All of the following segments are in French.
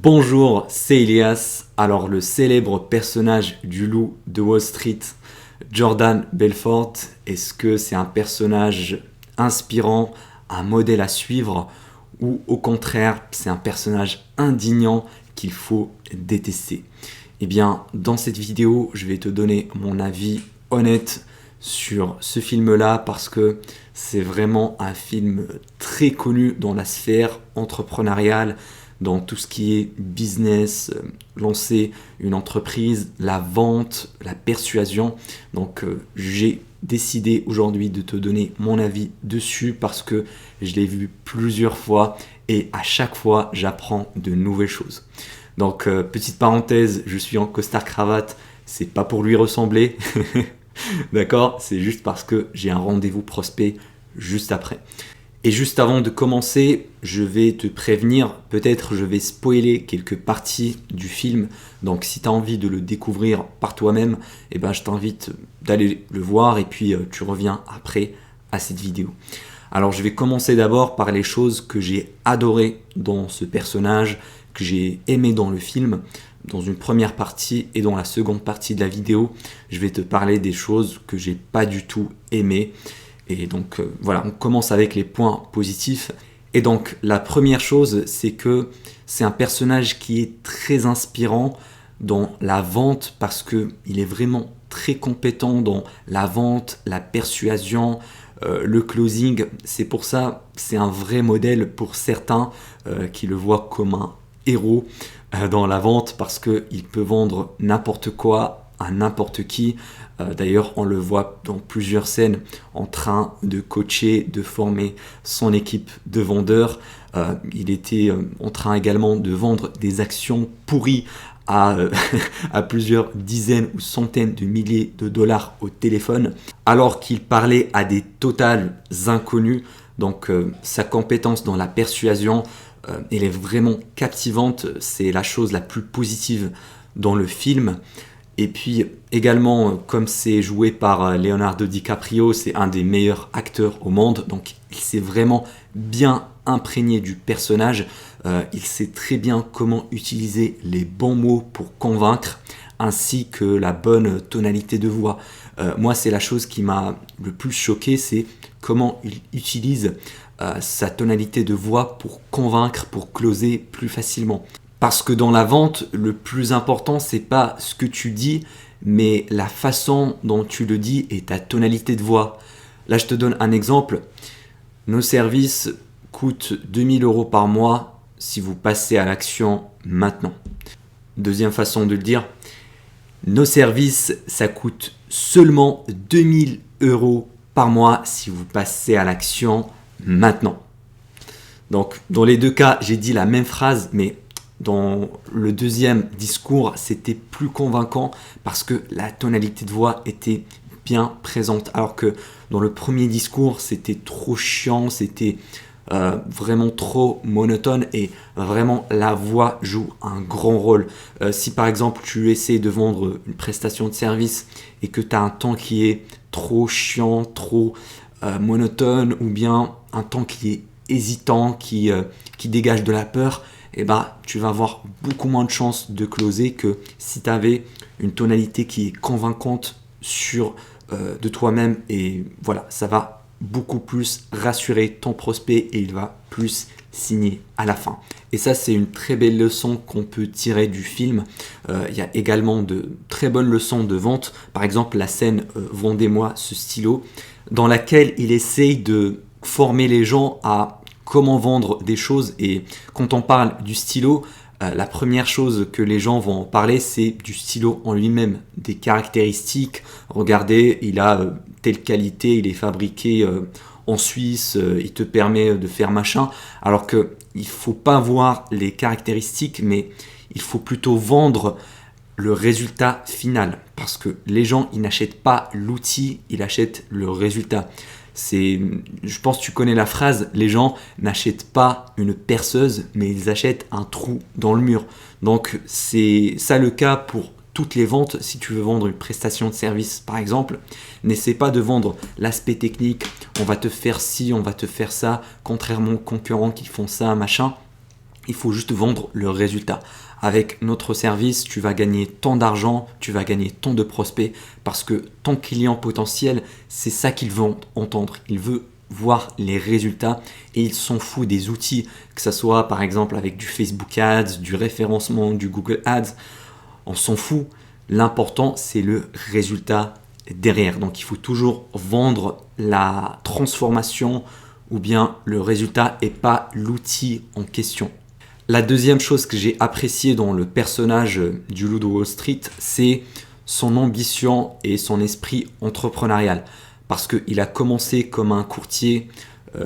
Bonjour, c'est Elias. Alors le célèbre personnage du loup de Wall Street, Jordan Belfort, est-ce que c'est un personnage inspirant, un modèle à suivre ou au contraire c'est un personnage indignant qu'il faut détester? Eh bien dans cette vidéo je vais te donner mon avis honnête sur ce film-là parce que c'est vraiment un film très connu dans la sphère entrepreneuriale, dans tout ce qui est business, lancer une entreprise, la vente, la persuasion. Donc j'ai décidé aujourd'hui de te donner mon avis dessus parce que je l'ai vu plusieurs fois et à chaque fois j'apprends de nouvelles choses. Donc petite parenthèse, je suis en costard cravate, c'est pas pour lui ressembler, d'accord? C'est juste parce que j'ai un rendez-vous prospect juste après. Et juste avant de commencer, je vais te prévenir, peut-être je vais spoiler quelques parties du film. Donc si tu as envie de le découvrir par toi-même, eh ben, je t'invite d'aller le voir et puis tu reviens après à cette vidéo. Alors je vais commencer d'abord par les choses que j'ai adorées dans ce personnage, que j'ai aimé dans le film. Dans une première partie et dans la seconde partie de la vidéo, je vais te parler des choses que j'ai pas du tout aimées. Et donc voilà, on commence avec les points positifs. Et donc la première chose, c'est que c'est un personnage qui est très inspirant dans la vente parce qu'il est vraiment très compétent dans la vente, la persuasion, le closing. C'est pour ça, c'est un vrai modèle pour certains qui le voient comme un héros dans la vente parce qu'il peut vendre n'importe quoi à n'importe qui. D'ailleurs, on le voit dans plusieurs scènes en train de coacher, de former son équipe de vendeurs. Il était en train également de vendre des actions pourries à plusieurs dizaines ou centaines de milliers de dollars au téléphone, alors qu'il parlait à des totales inconnus. Donc sa compétence dans la persuasion, elle est vraiment captivante. C'est la chose la plus positive dans le film. Et puis également, comme c'est joué par Leonardo DiCaprio, c'est un des meilleurs acteurs au monde. Donc il s'est vraiment bien imprégné du personnage. Il sait très bien comment utiliser les bons mots pour convaincre, ainsi que la bonne tonalité de voix. Moi, c'est la chose qui m'a le plus choqué, c'est comment il utilise sa tonalité de voix pour convaincre, pour closer plus facilement. Parce que dans la vente, le plus important, c'est pas ce que tu dis, mais la façon dont tu le dis et ta tonalité de voix. Là, je te donne un exemple. Nos services coûtent 2000 € par mois si vous passez à l'action maintenant. Deuxième façon de le dire, nos services, ça coûte seulement 2000 € par mois si vous passez à l'action maintenant. Donc, dans les deux cas, j'ai dit la même phrase, mais dans le deuxième discours, c'était plus convaincant parce que la tonalité de voix était bien présente. Alors que dans le premier discours, c'était trop chiant, c'était vraiment trop monotone et vraiment la voix joue un grand rôle. Si par exemple tu essaies de vendre une prestation de service et que tu as un temps qui est trop chiant, trop monotone ou bien un temps qui est hésitant, qui dégage de la peur, eh ben, tu vas avoir beaucoup moins de chances de closer que si tu avais une tonalité qui est convaincante de toi-même. Et voilà, ça va beaucoup plus rassurer ton prospect et il va plus signer à la fin. Et ça, c'est une très belle leçon qu'on peut tirer du film. Il y a également de très bonnes leçons de vente. Par exemple, la scène « Vendez-moi ce stylo » dans laquelle il essaye de former les gens à comment vendre des choses. Et quand on parle du stylo, la première chose que les gens vont parler, c'est du stylo en lui-même, des caractéristiques. Regardez, il a telle qualité, il est fabriqué en Suisse, il te permet de faire machin. Alors qu'il ne faut pas voir les caractéristiques, mais il faut plutôt vendre le résultat final. Parce que les gens, ils n'achètent pas l'outil, ils achètent le résultat. Je pense que tu connais la phrase, les gens n'achètent pas une perceuse, mais ils achètent un trou dans le mur. Donc c'est ça le cas pour toutes les ventes. Si tu veux vendre une prestation de service par exemple, n'essaie pas de vendre l'aspect technique, on va te faire ci, on va te faire ça, contrairement aux concurrents qui font ça, machin. Il faut juste vendre le résultat. Avec notre service, tu vas gagner tant d'argent, tu vas gagner tant de prospects parce que ton client potentiel, c'est ça qu'il veut entendre. Il veut voir les résultats et il s'en fout des outils, que ce soit par exemple avec du Facebook Ads, du référencement, du Google Ads. On s'en fout. L'important, c'est le résultat derrière. Donc, il faut toujours vendre la transformation ou bien le résultat et pas l'outil en question. La deuxième chose que j'ai appréciée dans le personnage du loup de Wall Street, c'est son ambition et son esprit entrepreneurial. Parce qu'il a commencé comme un courtier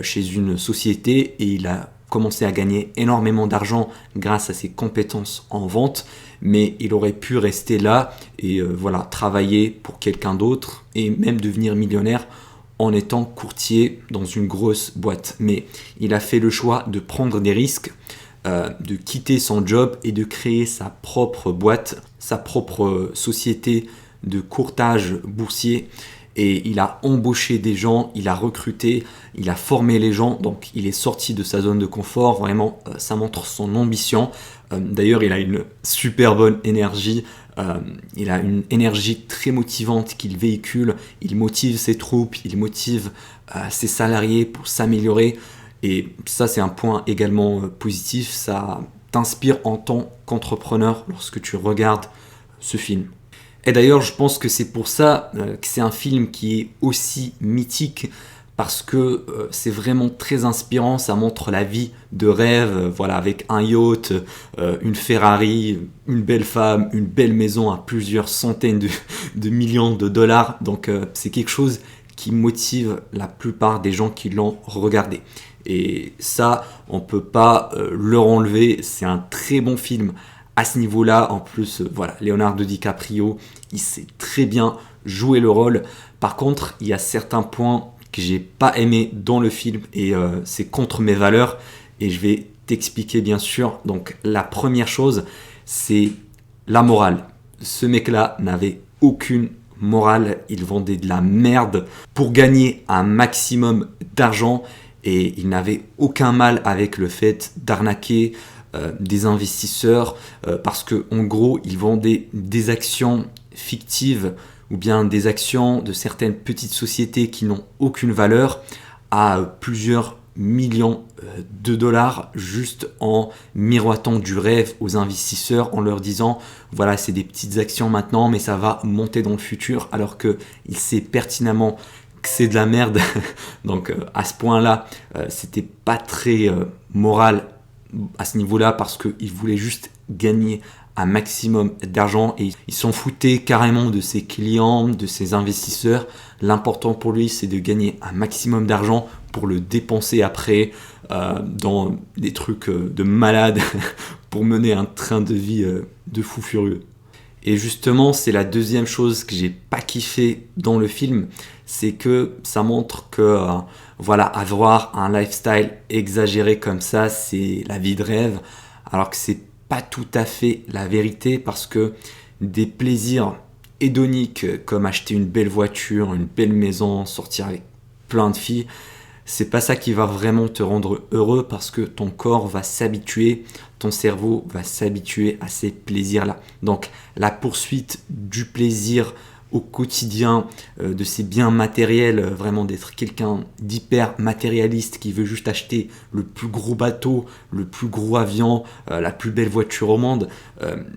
chez une société et il a commencé à gagner énormément d'argent grâce à ses compétences en vente, mais il aurait pu rester là et travailler pour quelqu'un d'autre et même devenir millionnaire en étant courtier dans une grosse boîte. Mais il a fait le choix de prendre des risques, de quitter son job et de créer sa propre boîte, sa propre société de courtage boursier. Et il a embauché des gens, il a recruté, il a formé les gens, donc il est sorti de sa zone de confort. Vraiment, ça montre son ambition. D'ailleurs, il a une super bonne énergie. Il a une énergie très motivante qu'il véhicule. Il motive ses troupes, il motive ses salariés pour s'améliorer. Et ça, c'est un point également positif. Ça t'inspire en tant qu'entrepreneur lorsque tu regardes ce film. Et d'ailleurs, je pense que c'est pour ça que c'est un film qui est aussi mythique, parce que c'est vraiment très inspirant. Ça montre la vie de rêve, avec un yacht, une Ferrari, une belle femme, une belle maison à plusieurs centaines de millions de dollars. Donc c'est quelque chose qui motive la plupart des gens qui l'ont regardé. Et ça, on ne peut pas leur enlever. C'est un très bon film à ce niveau-là. En plus, Leonardo DiCaprio, il sait très bien jouer le rôle. Par contre, il y a certains points que j'ai pas aimé dans le film et c'est contre mes valeurs. Et je vais t'expliquer bien sûr. Donc, la première chose, c'est la morale. Ce mec-là n'avait aucune morale. Il vendait de la merde pour gagner un maximum d'argent. Et il n'avait aucun mal avec le fait d'arnaquer des investisseurs parce que en gros, il vendait des actions fictives ou bien des actions de certaines petites sociétés qui n'ont aucune valeur à plusieurs millions de dollars juste en miroitant du rêve aux investisseurs en leur disant voilà, c'est des petites actions maintenant mais ça va monter dans le futur, alors qu'il sait pertinemment que c'est de la merde. Donc à ce point-là, c'était pas très moral à ce niveau-là parce qu'il voulait juste gagner un maximum d'argent et il s'en foutait carrément de ses clients, de ses investisseurs. L'important pour lui, c'est de gagner un maximum d'argent pour le dépenser après dans des trucs de malade pour mener un train de vie de fou furieux. Et justement, c'est la deuxième chose que j'ai pas kiffé dans le film, c'est que ça montre que avoir un lifestyle exagéré comme ça, c'est la vie de rêve, alors que c'est pas tout à fait la vérité, parce que des plaisirs hédoniques comme acheter une belle voiture, une belle maison, sortir avec plein de filles, c'est pas ça qui va vraiment te rendre heureux, parce que ton corps va s'habituer, ton cerveau va s'habituer à ces plaisirs-là. Donc la poursuite du plaisir au quotidien, de ces biens matériels, vraiment d'être quelqu'un d'hyper matérialiste qui veut juste acheter le plus gros bateau, le plus gros avion, la plus belle voiture au monde,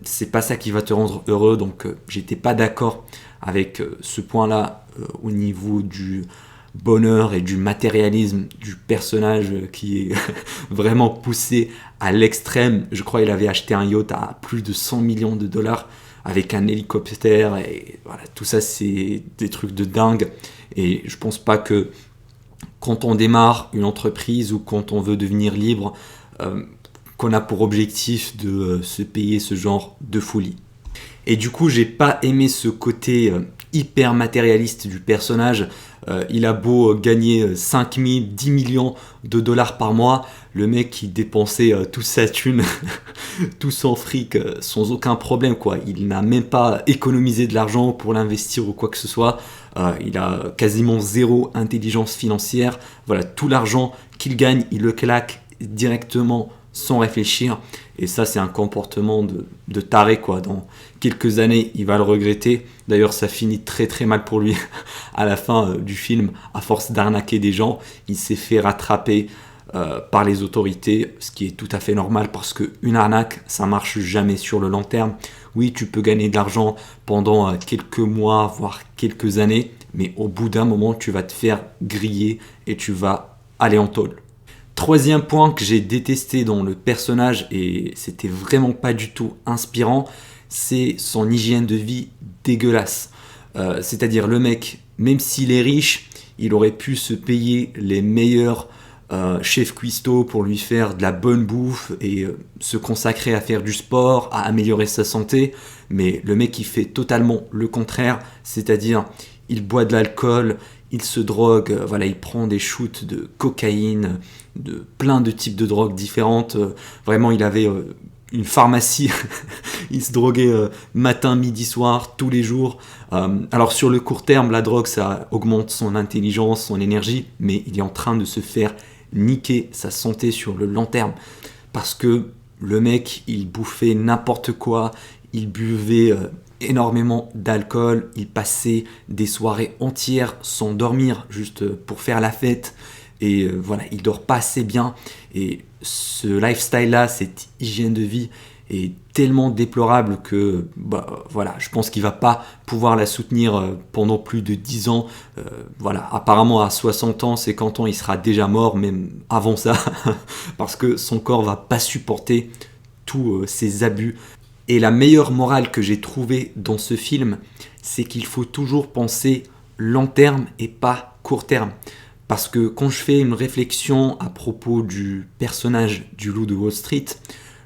c'est pas ça qui va te rendre heureux. Donc j'étais pas d'accord avec ce point-là au niveau du bonheur et du matérialisme du personnage qui est vraiment poussé à l'extrême. Je crois qu'il avait acheté un yacht à plus de 100 millions de dollars avec un hélicoptère et voilà, tout ça c'est des trucs de dingue. Et je pense pas que quand on démarre une entreprise ou quand on veut devenir libre, qu'on a pour objectif de se payer ce genre de folie. Et du coup, j'ai pas aimé ce côté hyper matérialiste du personnage. Il a beau gagner 5 000, 10 millions de dollars par mois, le mec qui dépensait toute sa thune, tout son fric sans aucun problème, quoi. Il n'a même pas économisé de l'argent pour l'investir ou quoi que ce soit. Il a quasiment zéro intelligence financière. Voilà, tout l'argent qu'il gagne, il le claque directement sans réfléchir. Et ça, c'est un comportement de taré, quoi. Dans quelques années, il va le regretter. D'ailleurs, ça finit très très mal pour lui à la fin du film. À force d'arnaquer des gens, il s'est fait rattraper par les autorités, ce qui est tout à fait normal parce qu'une arnaque, ça marche jamais sur le long terme. Oui, tu peux gagner de l'argent pendant quelques mois, voire quelques années, mais au bout d'un moment, tu vas te faire griller et tu vas aller en tôle. Troisième point que j'ai détesté dans le personnage, et c'était vraiment pas du tout inspirant, c'est son hygiène de vie dégueulasse. C'est-à-dire le mec, même s'il est riche, il aurait pu se payer les meilleurs chefs cuistots pour lui faire de la bonne bouffe et se consacrer à faire du sport, à améliorer sa santé. Mais le mec, il fait totalement le contraire, c'est-à-dire il boit de l'alcool, il se drogue, voilà, il prend des shoots de cocaïne, de plein de types de drogues différentes. Vraiment, il avait une pharmacie. Il se droguait matin, midi, soir, tous les jours. Alors sur le court terme, la drogue, ça augmente son intelligence, son énergie, mais il est en train de se faire niquer sa santé sur le long terme. Parce que le mec, il bouffait n'importe quoi, il buvait énormément d'alcool, il passait des soirées entières sans dormir, juste pour faire la fête. Et voilà, il dort pas assez bien. Et ce lifestyle-là, cette hygiène de vie est tellement déplorable que voilà, je pense qu'il va pas pouvoir la soutenir pendant plus de 10 ans. Voilà, apparemment à 60 ans, 50 ans, il sera déjà mort, même avant ça, parce que son corps va pas supporter tous ces abus. Et la meilleure morale que j'ai trouvée dans ce film, c'est qu'il faut toujours penser long terme et pas court terme. Parce que quand je fais une réflexion à propos du personnage du loup de Wall Street,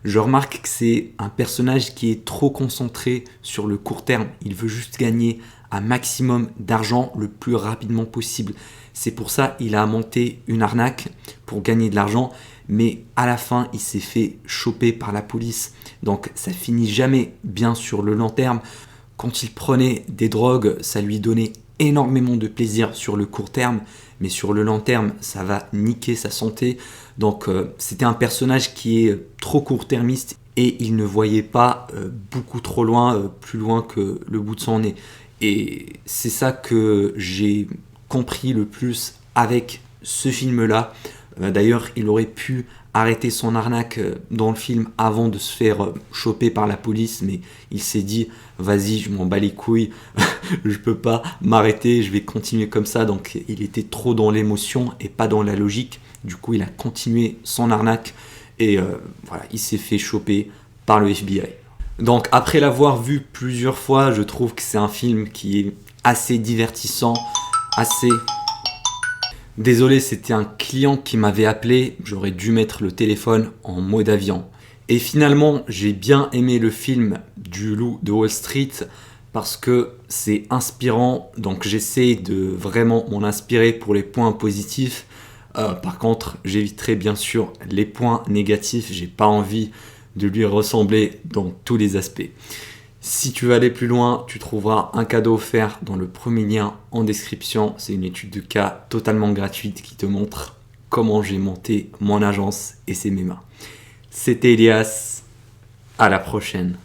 je remarque que c'est un personnage qui est trop concentré sur le court terme. Il veut juste gagner un maximum d'argent le plus rapidement possible. C'est pour ça qu'il a monté une arnaque pour gagner de l'argent, mais à la fin, il s'est fait choper par la police. Donc ça finit jamais bien sur le long terme. Quand il prenait des drogues, ça lui donnait énormément de plaisir sur le court terme, mais sur le long terme, ça va niquer sa santé. Donc c'était un personnage qui est trop court-termiste et il ne voyait pas beaucoup trop loin, plus loin que le bout de son nez. Et c'est ça que j'ai compris le plus avec ce film-là. D'ailleurs, il aurait pu arrêter son arnaque dans le film avant de se faire choper par la police, mais il s'est dit vas-y, je m'en bats les couilles, je peux pas m'arrêter, je vais continuer comme ça. Donc il était trop dans l'émotion et pas dans la logique. Du coup, il a continué son arnaque et voilà, il s'est fait choper par le FBI. Donc après l'avoir vu plusieurs fois, je trouve que c'est un film qui est assez divertissant, assez... Désolé, c'était un client qui m'avait appelé, j'aurais dû mettre le téléphone en mode avion. Et finalement, j'ai bien aimé le film du loup de Wall Street parce que c'est inspirant, donc j'essaie de vraiment m'en inspirer pour les points positifs. Par contre, j'éviterai bien sûr les points négatifs, j'ai pas envie de lui ressembler dans tous les aspects. Si tu veux aller plus loin, tu trouveras un cadeau offert dans le premier lien en description. C'est une étude de cas totalement gratuite qui te montre comment j'ai monté mon agence et c'est mes mains. C'était Elias, à la prochaine.